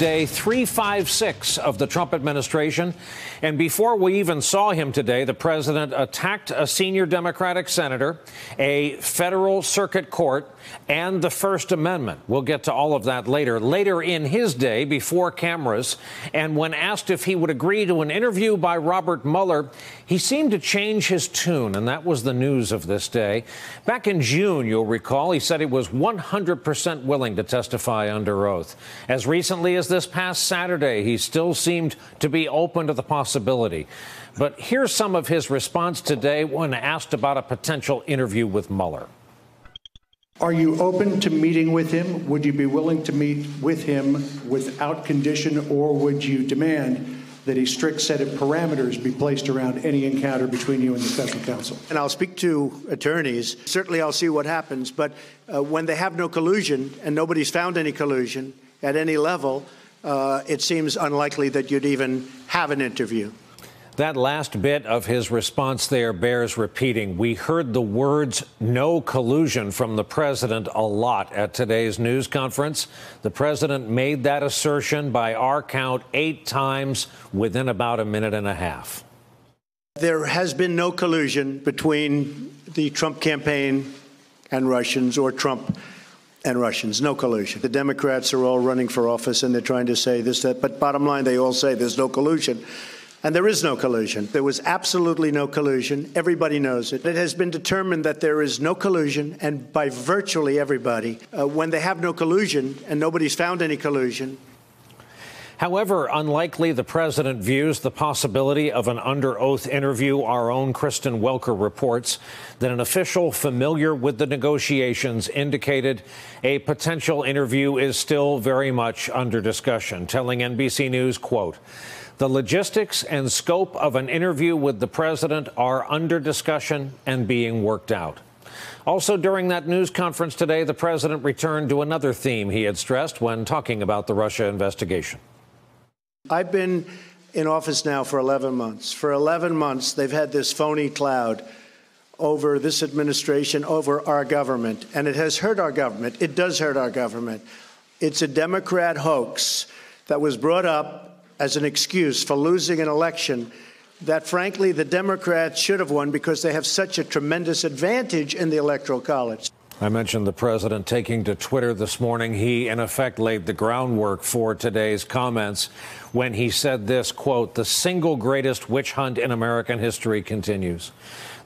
day 356 of the Trump administration. And before we even saw him today, the president attacked a senior Democratic senator, a federal circuit court, and the First Amendment. We'll get to all of that later. Later in his day, before cameras, and when asked if he would agree to an interview by Robert Mueller, he seemed to change his tune, and that was the news of this day. Back in June, you'll recall, he said he was 100% willing to testify under oath. As recently as this past Saturday, he still seemed to be open to the possibility. But here's some of his response today when asked about a potential interview with Mueller. Are you open to meeting with him? Would you be willing to meet with him without condition, or would you demand that a strict set of parameters be placed around any encounter between you and the special counsel? And I'll speak to attorneys. Certainly I'll see what happens. But when they have no collusion and nobody's found any collusion at any level, it seems unlikely that you'd even have an interview. That last bit of his response there bears repeating. We heard the words "no collusion" from the president a lot at today's news conference. The president made that assertion, by our count, 8 times within about a minute and a half. There has been no collusion between the Trump campaign and Russians, or Trump and Russians. No collusion. The Democrats are all running for office and they're trying to say this, that, but bottom line, they all say there's no collusion. And there is no collusion. There was absolutely no collusion. Everybody knows it. It has been determined that there is no collusion, and by virtually everybody. When they have no collusion and nobody's found any collusion. However unlikely the president views the possibility of an under-oath interview, our own Kristen Welker reports that an official familiar with the negotiations indicated a potential interview is still very much under discussion, telling NBC News, quote, "The logistics and scope of an interview with the president are under discussion and being worked out." Also, during that news conference today, the president returned to another theme he had stressed when talking about the Russia investigation. I've been in office now for 11 months. For 11 months, they've had this phony cloud over this administration, over our government, and it has hurt our government. It does hurt our government. It's a Democrat hoax that was brought up as an excuse for losing an election that, frankly, the Democrats should have won because they have such a tremendous advantage in the Electoral College. I mentioned the president taking to Twitter this morning. He, in effect, laid the groundwork for today's comments when he said this, quote, "The single greatest witch hunt in American history continues."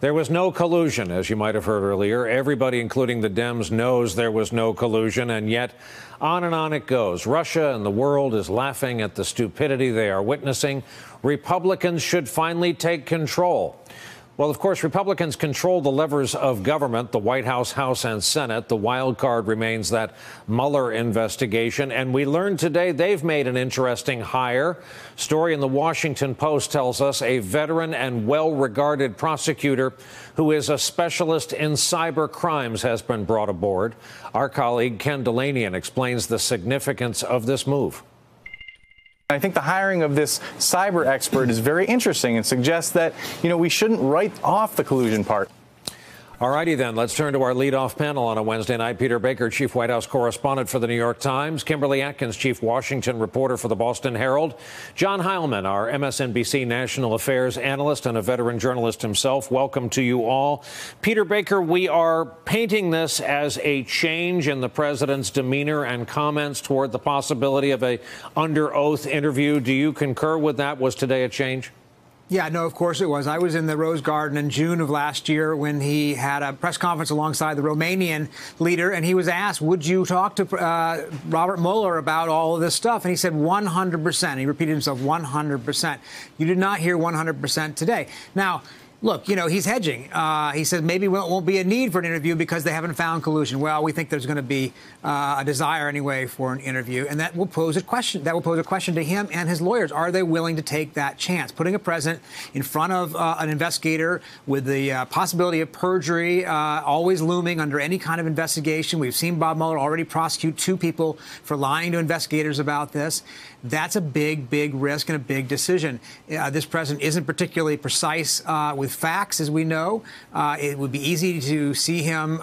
There was no collusion, as you might have heard earlier. Everybody, including the Dems, knows there was no collusion, and yet on and on it goes. Russia and the world is laughing at the stupidity they are witnessing. Republicans should finally take control. Well, of course, Republicans control the levers of government, the White House, House, and Senate. The wild card remains that Mueller investigation. And we learned today they've made an interesting hire. Story in the Washington Post tells us a veteran and well-regarded prosecutor who is a specialist in cyber crimes has been brought aboard. Our colleague Ken Delanian explains the significance of this move. I think the hiring of this cyber expert is very interesting and suggests that, we shouldn't write off the collusion part. All righty, then. Let's turn to our leadoff panel on a Wednesday night. Peter Baker, chief White House correspondent for the New York Times. Kimberly Atkins, chief Washington reporter for the Boston Herald. John Heilman, our MSNBC national affairs analyst and a veteran journalist himself. Welcome to you all. Peter Baker, we are painting this as a change in the president's demeanor and comments toward the possibility of a under oath interview. Do you concur with that? Was today a change? Yeah, no, of course it was. I was in the Rose Garden in June of last year when he had a press conference alongside the Romanian leader, and he was asked, would you talk to Robert Mueller about all of this stuff? And he said 100%. He repeated himself 100%. You did not hear 100% today. Now, look, he's hedging. He said maybe it won't be a need for an interview because they haven't found collusion. Well, we think there's going to be a desire anyway for an interview, and that will pose a question. That will pose a question to him and his lawyers. Are they willing to take that chance? Putting a president in front of an investigator with the possibility of perjury always looming under any kind of investigation. We've seen Bob Mueller already prosecute 2 people for lying to investigators about this. That's a big, big risk and a big decision. This president isn't particularly precise with with facts, as we know. It would be easy to see him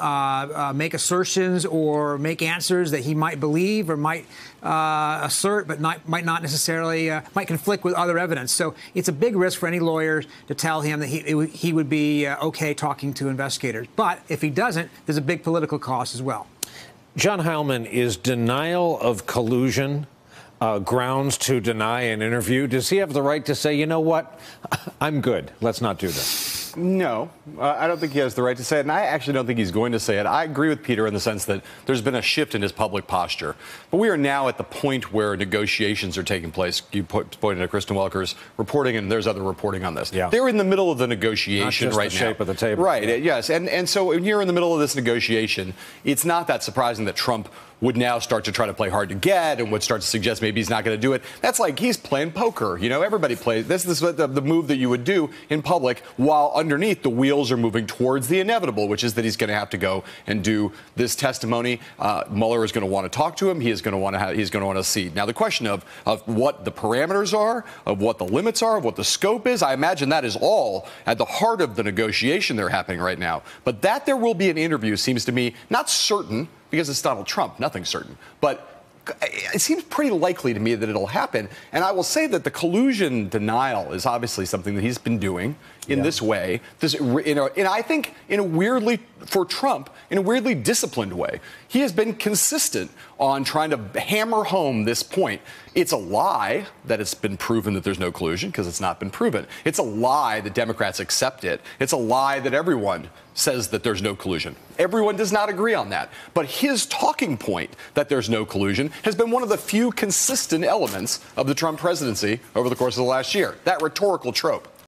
make assertions or make answers that he might believe or might assert, but might not necessarily might conflict with other evidence. So it's a big risk for any lawyer to tell him that he would be okay talking to investigators. But if he doesn't, there's a big political cost as well. John Heilman, is denial of collusion grounds to deny an interview? Does he have the right to say, you know what, I'm good, let's not do this? No, I don't think he has the right to say it, and I actually don't think he's going to say it. I agree with Peter in the sense that there's been a shift in his public posture. But we are now at the point where negotiations are taking place. You pointed to Kristen Welker's reporting, and there's other reporting on this. Yeah. They're in the middle of the negotiation right now. Not just the shape of the table. Right, yes. And so when you're in the middle of this negotiation, it's not that surprising that Trump would now start to try to play hard to get and would start to suggest maybe he's not going to do it. That's like he's playing poker. You know, everybody plays. This is the move that you would do in public while underneath the wheels are moving towards the inevitable, which is that he's going to have to go and do this testimony. Mueller is going to want to talk to him. He is going to want to he's going to want to see. Now, the question of what the parameters are, of what the limits are, of what the scope is, I imagine that is all at the heart of the negotiation they're happening right now. But that there will be an interview seems to me not certain, because it's Donald Trump, nothing's certain. But it seems pretty likely to me that it'll happen. And I will say that the collusion denial is obviously something that he's been doing in this way. And I think in a weirdly, for Trump, in a weirdly disciplined way. He has been consistent on trying to hammer home this point. It's a lie that it's been proven that there's no collusion, because it's not been proven. It's a lie that Democrats accept it. It's a lie that everyone says that there's no collusion. Everyone does not agree on that. But his talking point that there's no collusion has been one of the few consistent elements of the Trump presidency over the course of the last year. That rhetorical trope.